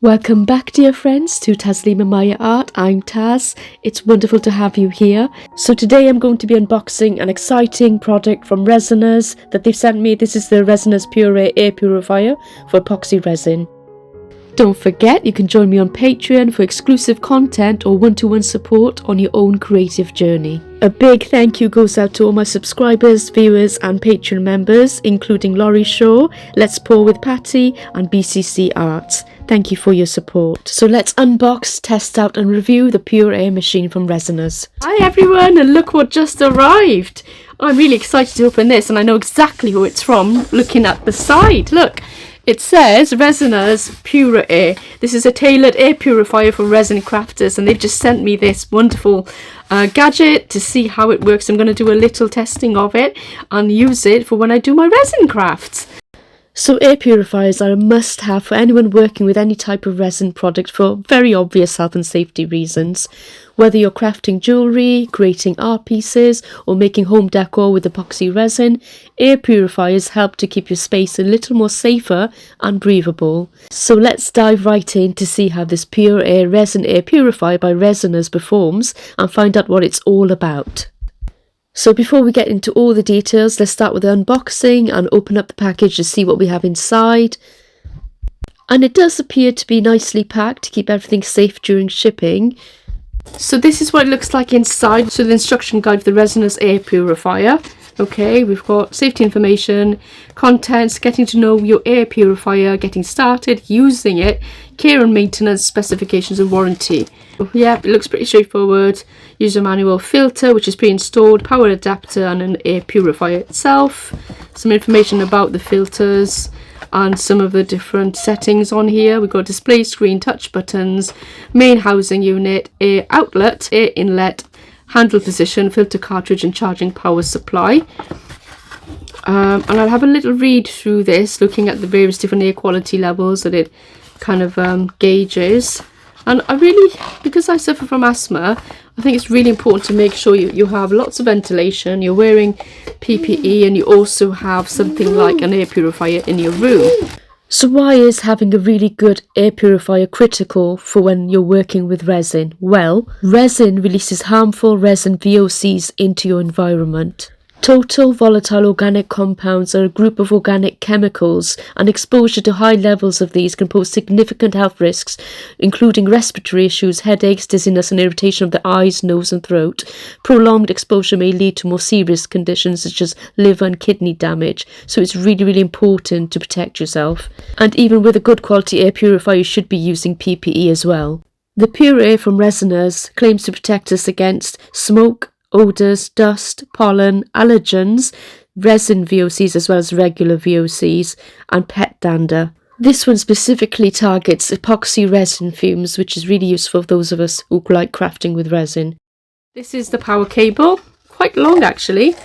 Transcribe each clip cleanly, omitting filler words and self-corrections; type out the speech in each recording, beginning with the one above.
Welcome back, dear friends, to Taslima Maya Art. I'm Taz. It's wonderful to have you here. So today I'm going to be unboxing an exciting product from Resiners that they've sent me. This is the Resiners PurAir air purifier for epoxy resin. Don't forget, you can join me on Patreon for exclusive content or one-to-one support on your own creative journey. A big thank you goes out to all my subscribers, viewers and Patreon members, including Laurie Shaw, Let's Pour with Patty and BCC Arts. Thank you for your support. So let's unbox, test out and review the PurAir machine from Resiners. Hi everyone, and look what just arrived. I'm really excited to open this, and I know exactly who it's from looking at the side. Look. It says Resiners PurAir. This is a tailored air purifier for resin crafters, and they've just sent me this wonderful gadget to see how it works. I'm going to do a little testing of it and use it for when I do my resin crafts. So air purifiers are a must-have for anyone working with any type of resin product for very obvious health and safety reasons. Whether you're crafting jewellery, creating art pieces or making home decor with epoxy resin, air purifiers help to keep your space a little more safer and breathable. So let's dive right in to see how this PurAir resin air purifier by Resiners performs and find out what it's all about. So before we get into all the details, let's start with the unboxing and open up the package to see what we have inside. And it does appear to be nicely packed to keep everything safe during shipping. So this is what it looks like inside. So the instruction guide for the Resiners air purifier. Okay, we've got safety information, contents, getting to know your air purifier, getting started, using it, care and maintenance, specifications and warranty. Yeah, it looks pretty straightforward. User manual, filter which is pre-installed, power adapter and an air purifier itself. Some information about the filters and some of the different settings on here. We've got display screen, touch buttons, main housing unit, air outlet, air inlet, handle position, filter cartridge and charging power supply. And I'll have a little read through this, looking at the various different air quality levels that it kind of gauges. And I really, because I suffer from asthma, I think it's really important to make sure you have lots of ventilation, you're wearing PPE and you also have something like an air purifier in your room. So why is having a really good air purifier critical for when you're working with resin? Well, resin releases harmful resin VOCs into your environment. Total volatile organic compounds are a group of organic chemicals, and exposure to high levels of these can pose significant health risks, including respiratory issues, headaches, dizziness and irritation of the eyes, nose and throat. Prolonged exposure may lead to more serious conditions such as liver and kidney damage, so it's really important to protect yourself. And even with a good quality air purifier, you should be using PPE as well. The PurAir from Resiners claims to protect us against smoke, odours, dust, pollen, allergens, resin VOCs as well as regular VOCs, and pet dander. This one specifically targets epoxy resin fumes, which is really useful for those of us who like crafting with resin. This is the power cable, quite long actually.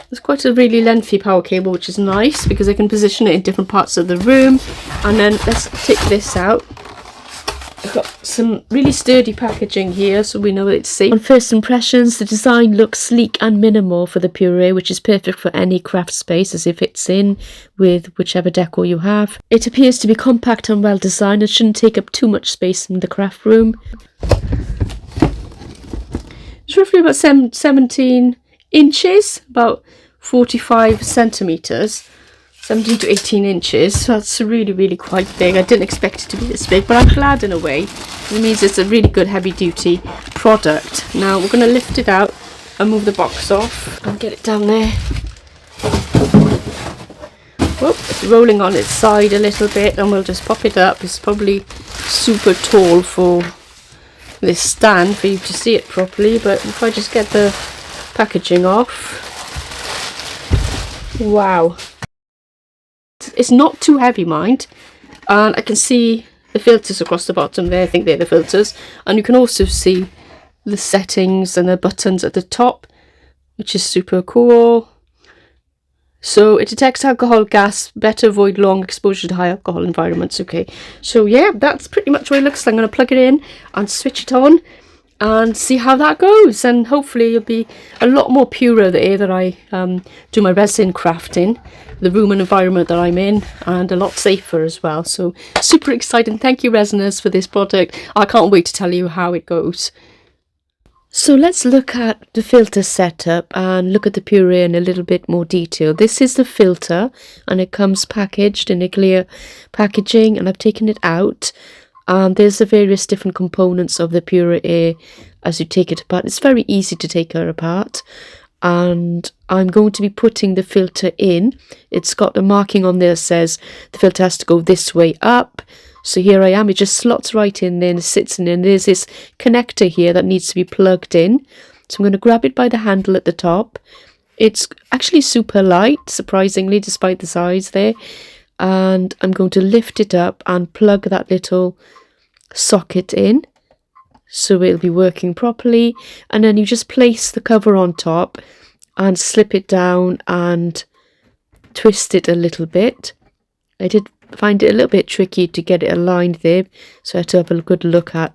It's quite a really lengthy power cable, which is nice because I can position it in different parts of the room. And then let's take this out. I've got some really sturdy packaging here so we know it's safe. On first impressions, the design looks sleek and minimal for the PurAir, which is perfect for any craft space as it fits in with whichever decor you have. It appears to be compact and well designed and shouldn't take up too much space in the craft room. It's roughly about 17 inches, about 45 centimetres. 17 to 18 inches, so that's really quite big. I didn't expect it to be this big, but I'm glad in a way. It means it's a really good heavy duty product. Now we're going to lift it out and move the box off and get it down there. Whoop, it's rolling on its side a little bit and we'll just pop it up. It's probably super tall for this stand for you to see it properly, but if I just get the packaging off. Wow. It's not too heavy, mind, and I can see the filters across the bottom there. I think they're the filters, and you can also see the settings and the buttons at the top, which is super cool. So it detects alcohol gas, better avoid long exposure to high alcohol environments. Okay, so yeah, that's pretty much what it looks like. I'm going to plug it in and switch it on and see how that goes, and hopefully it'll be a lot more purer, the air that I do my resin crafting, the room and environment that I'm in, and a lot safer as well. So super exciting. Thank you, Resiners, for this product. I can't wait to tell you how it goes. So let's look at the filter setup and look at the PurAir in a little bit more detail. This is the filter, and it comes packaged in a clear packaging, and I've taken it out. There's the various different components of the PurAir as you take it apart. It's very easy to take her apart, and I'm going to be putting the filter in. It's got a marking on there that says the filter has to go this way up. So here I am, it just slots right in there and sits in there. And there's this connector here that needs to be plugged in. So I'm going to grab it by the handle at the top. It's actually super light, surprisingly, despite the size there. And I'm going to lift it up and plug that little socket in, so it'll be working properly. And then you just place the cover on top and slip it down and twist it a little bit. I did find it a little bit tricky to get it aligned there, so I had to have a good look at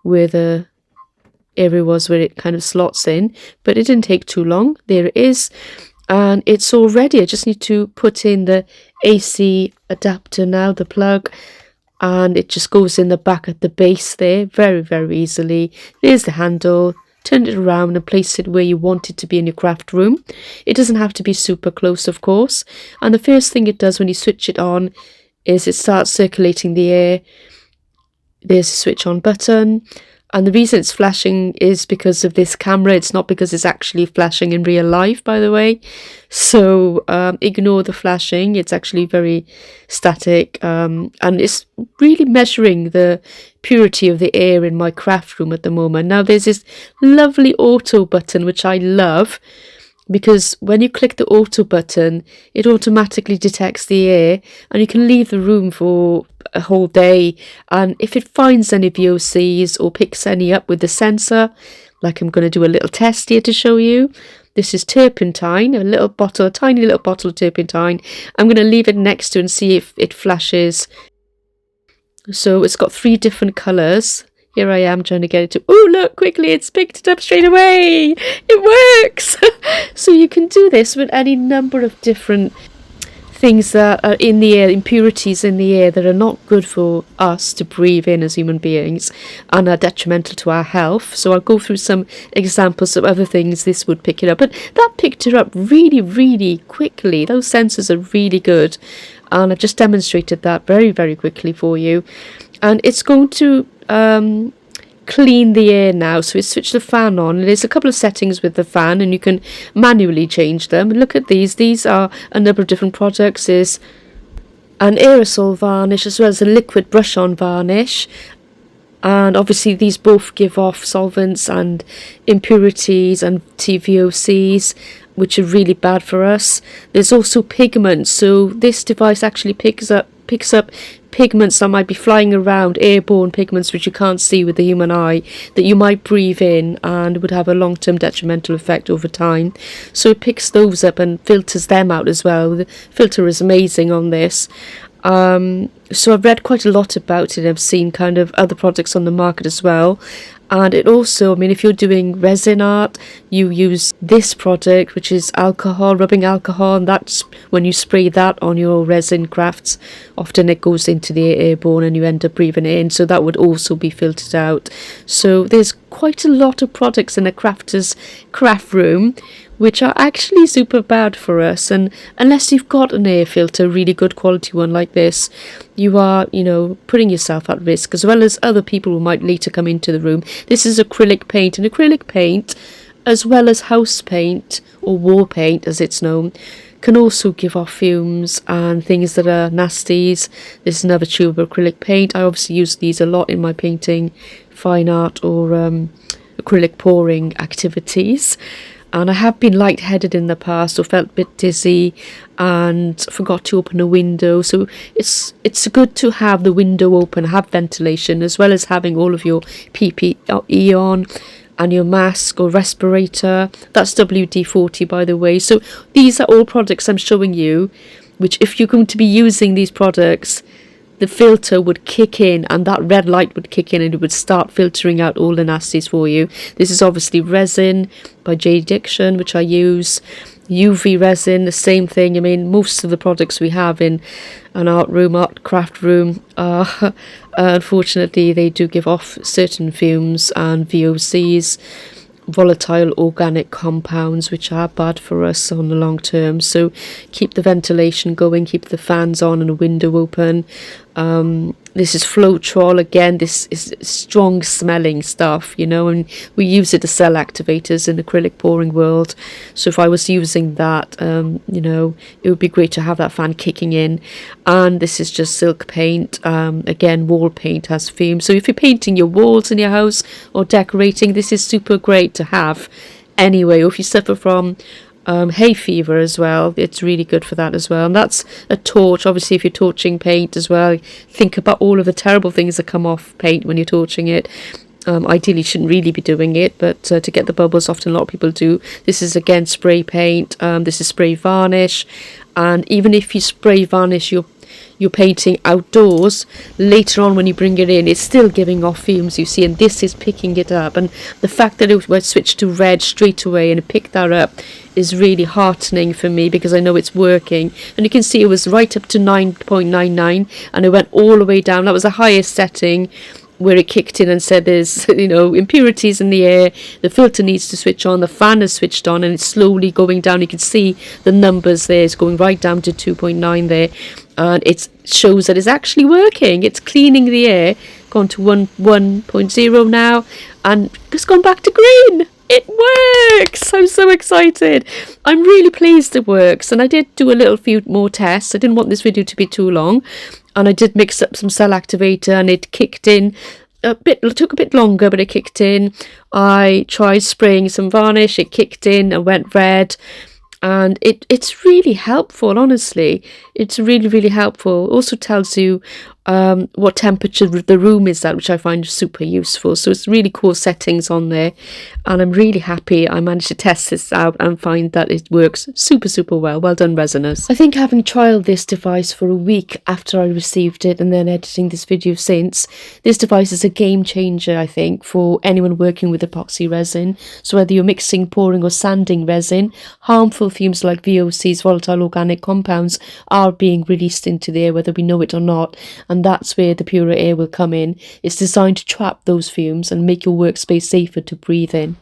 where the area was where it kind of slots in, but it didn't take too long. There it is, and it's all ready. I just need to put in the AC adapter now, the plug, and it just goes in the back at the base there, very, very easily. There's the handle. Turn it around and place it where you want it to be in your craft room. It doesn't have to be super close, of course. And the first thing it does when you switch it on is it starts circulating the air. There's a switch on button. And the reason it's flashing is because of this camera. It's not because it's actually flashing in real life, by the way. So ignore the flashing. It's actually very static. And it's really measuring the purity of the air in my craft room at the moment. Now there's this lovely auto button, which I love, because when you click the auto button, it automatically detects the air, and you can leave the room for a whole day, and if it finds any VOCs or picks any up with the sensor, like I'm going to do a little test here to show you. This is turpentine, a little bottle, a tiny little bottle of turpentine. I'm going to leave it next to and see if it flashes. So it's got 3 different colours. Here I am trying to get it to... Oh, look, quickly, it's picked it up straight away. It works. So you can do this with any number of different things that are in the air, impurities in the air that are not good for us to breathe in as human beings and are detrimental to our health. So I'll go through some examples of other things this would pick it up. But that picked it up really, really quickly. Those sensors are really good. And I've just demonstrated that very, very quickly for you. And it's going to clean the air now. So we switch the fan on. There's a couple of settings with the fan, and you can manually change them. Look at these. These are a number of different products. There's an aerosol varnish as well as a liquid brush-on varnish. And obviously these both give off solvents and impurities and VOCs, which are really bad for us. There's also pigments. So this device actually picks up pigments that might be flying around, airborne pigments which you can't see with the human eye, that you might breathe in and would have a long-term detrimental effect over time. So it picks those up and filters them out as well. The filter is amazing on this. So I've read quite a lot about it. I've seen kind of other products on the market as well. And it also, I mean, if you're doing resin art, you use this product, which is alcohol, rubbing alcohol, and that's when you spray that on your resin crafts. Often it goes into the airborne and you end up breathing it in, so that would also be filtered out. So there's quite a lot of products in a crafter's craft room which are actually super bad for us, and unless you've got an air filter, really good quality one like this, you are, you know, putting yourself at risk as well as other people who might later come into the room. This is acrylic paint, and acrylic paint, as well as house paint or wall paint as it's known, can also give off fumes and things that are nasties. This is another tube of acrylic paint. I obviously use these a lot in my painting, fine art or acrylic pouring activities. And I have been lightheaded in the past or felt a bit dizzy and forgot to open a window. So it's good to have the window open, have ventilation, as well as having all of your PPE on and your mask or respirator. That's WD-40, by the way. So these are all products I'm showing you, which if you're going to be using these products, the filter would kick in, and that red light would kick in, and it would start filtering out all the nasties for you. This is obviously Resin by J. Diction, which I use. UV resin, the same thing. I mean, most of the products we have in an art craft room, unfortunately, they do give off certain fumes and VOCs, volatile organic compounds, which are bad for us on the long term. So keep the ventilation going, keep the fans on and a window open. This is Floetrol again. This is strong smelling stuff, you know, and we use it as cell activators in acrylic pouring world. So if I was using that, you know, it would be great to have that fan kicking in. And this is just silk paint. Again, wall paint has fumes. So if you're painting your walls in your house or decorating, this is super great to have anyway. Or if you suffer from hay fever as well, it's really good for that as well. And that's a torch. Obviously, if you're torching paint as well, think about all of the terrible things that come off paint when you're torching it. Ideally, you shouldn't really be doing it, but to get the bubbles, often a lot of people do. This is again spray paint. This is spray varnish, and even if you spray varnish your painting outdoors, later on when you bring it in, it's still giving off fumes, you see, and this is picking it up. And the fact that it was switched to red straight away and it picked that up is really heartening for me, because I know it's working. And you can see it was right up to 9.99 and it went all the way down. That was the highest setting, where it kicked in and said there's, you know, impurities in the air, the filter needs to switch on, the fan is switched on, and it's slowly going down. You can see the numbers there, it's going right down to 2.9 there, and it shows that it's actually working. It's cleaning the air, gone to 1.0 now, and it's gone back to green. It works! I'm so excited. I'm really pleased it works, and I did do a few more tests. I didn't want this video to be too long, and I did mix up some cell activator, and it kicked in a bit. It took a bit longer, but it kicked in. I tried spraying some varnish, it kicked in and went red, and it's really helpful. Honestly, it's really, really helpful. Also tells you what temperature the room is at, which I find super useful. So it's really cool settings on there, and I'm really happy I managed to test this out and find that it works super well. Well done, Resiners. I think having trialed this device for a week after I received it and then editing this video since, this device is a game changer, I think, for anyone working with epoxy resin. So whether you're mixing, pouring or sanding resin, harmful fumes like VOCs, volatile organic compounds, are being released into the air whether we know it or not. And that's where the PurAir will come in. It's designed to trap those fumes and make your workspace safer to breathe in.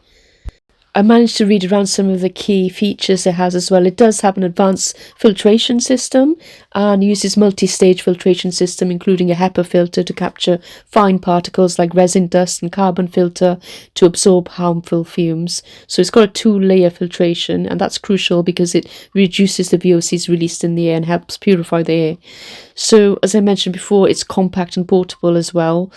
I managed to read around some of the key features it has as well. It does have an advanced filtration system and uses multi-stage filtration system, including a HEPA filter to capture fine particles like resin dust, and carbon filter to absorb harmful fumes. So it's got a 2-layer filtration, and that's crucial because it reduces the VOCs released in the air and helps purify the air. So as I mentioned before, it's compact and portable as well.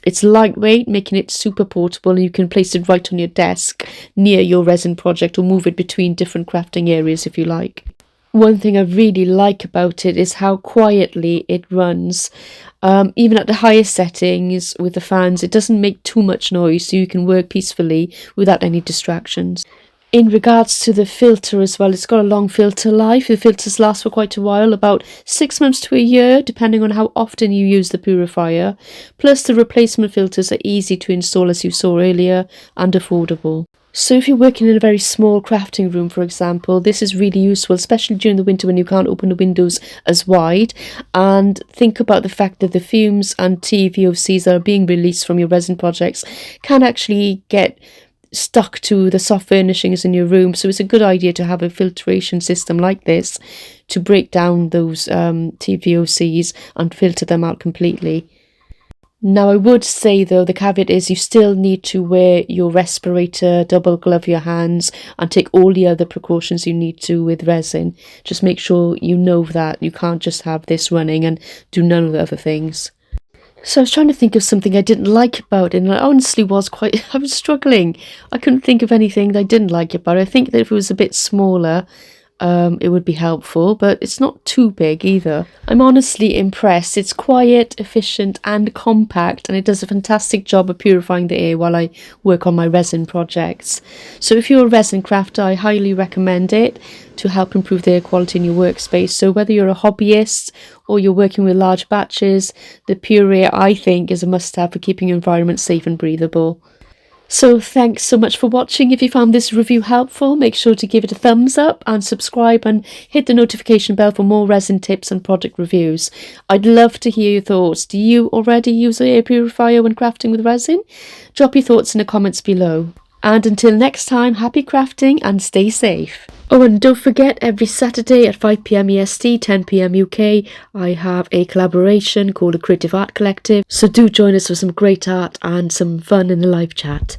It's lightweight, making it super portable, and you can place it right on your desk near your resin project, or move it between different crafting areas if you like. One thing I really like about it is how quietly it runs. Even at the highest settings with the fans, it doesn't make too much noise, so you can work peacefully without any distractions. In regards to the filter as well, it's got a long filter life. The filters last for quite a while, about 6 months to a year, depending on how often you use the purifier. Plus the replacement filters are easy to install, as you saw earlier, and affordable. So if you're working in a very small crafting room, for example, this is really useful, especially during the winter when you can't open the windows as wide. And think about the fact that the fumes and VOCs that are being released from your resin projects can actually get stuck to the soft furnishings in your room. So it's a good idea to have a filtration system like this to break down those VOCs and filter them out completely. Now I would say though, the caveat is you still need to wear your respirator, double glove your hands, and take all the other precautions you need to with resin. Just make sure you know that you can't just have this running and do none of the other things. So I was trying to think of something I didn't like about it, and I honestly was I was struggling. I couldn't think of anything that I didn't like about it. I think that if it was a bit smaller, it would be helpful, but it's not too big either. I'm honestly impressed. It's quiet, efficient and compact, and it does a fantastic job of purifying the air while I work on my resin projects. So if you're a resin crafter, I highly recommend it to help improve the air quality in your workspace. So whether you're a hobbyist or you're working with large batches, the PurAir, I think, is a must-have for keeping your environment safe and breathable. So thanks so much for watching. If you found this review helpful, make sure to give it a thumbs up and subscribe and hit the notification bell for more resin tips and product reviews. I'd love to hear your thoughts. Do you already use an air purifier when crafting with resin? Drop your thoughts in the comments below. And until next time, happy crafting and stay safe. Oh, and don't forget, every Saturday at 5 PM EST, 10 PM UK, I have a collaboration called a Creative Art Collective. So do join us for some great art and some fun in the live chat.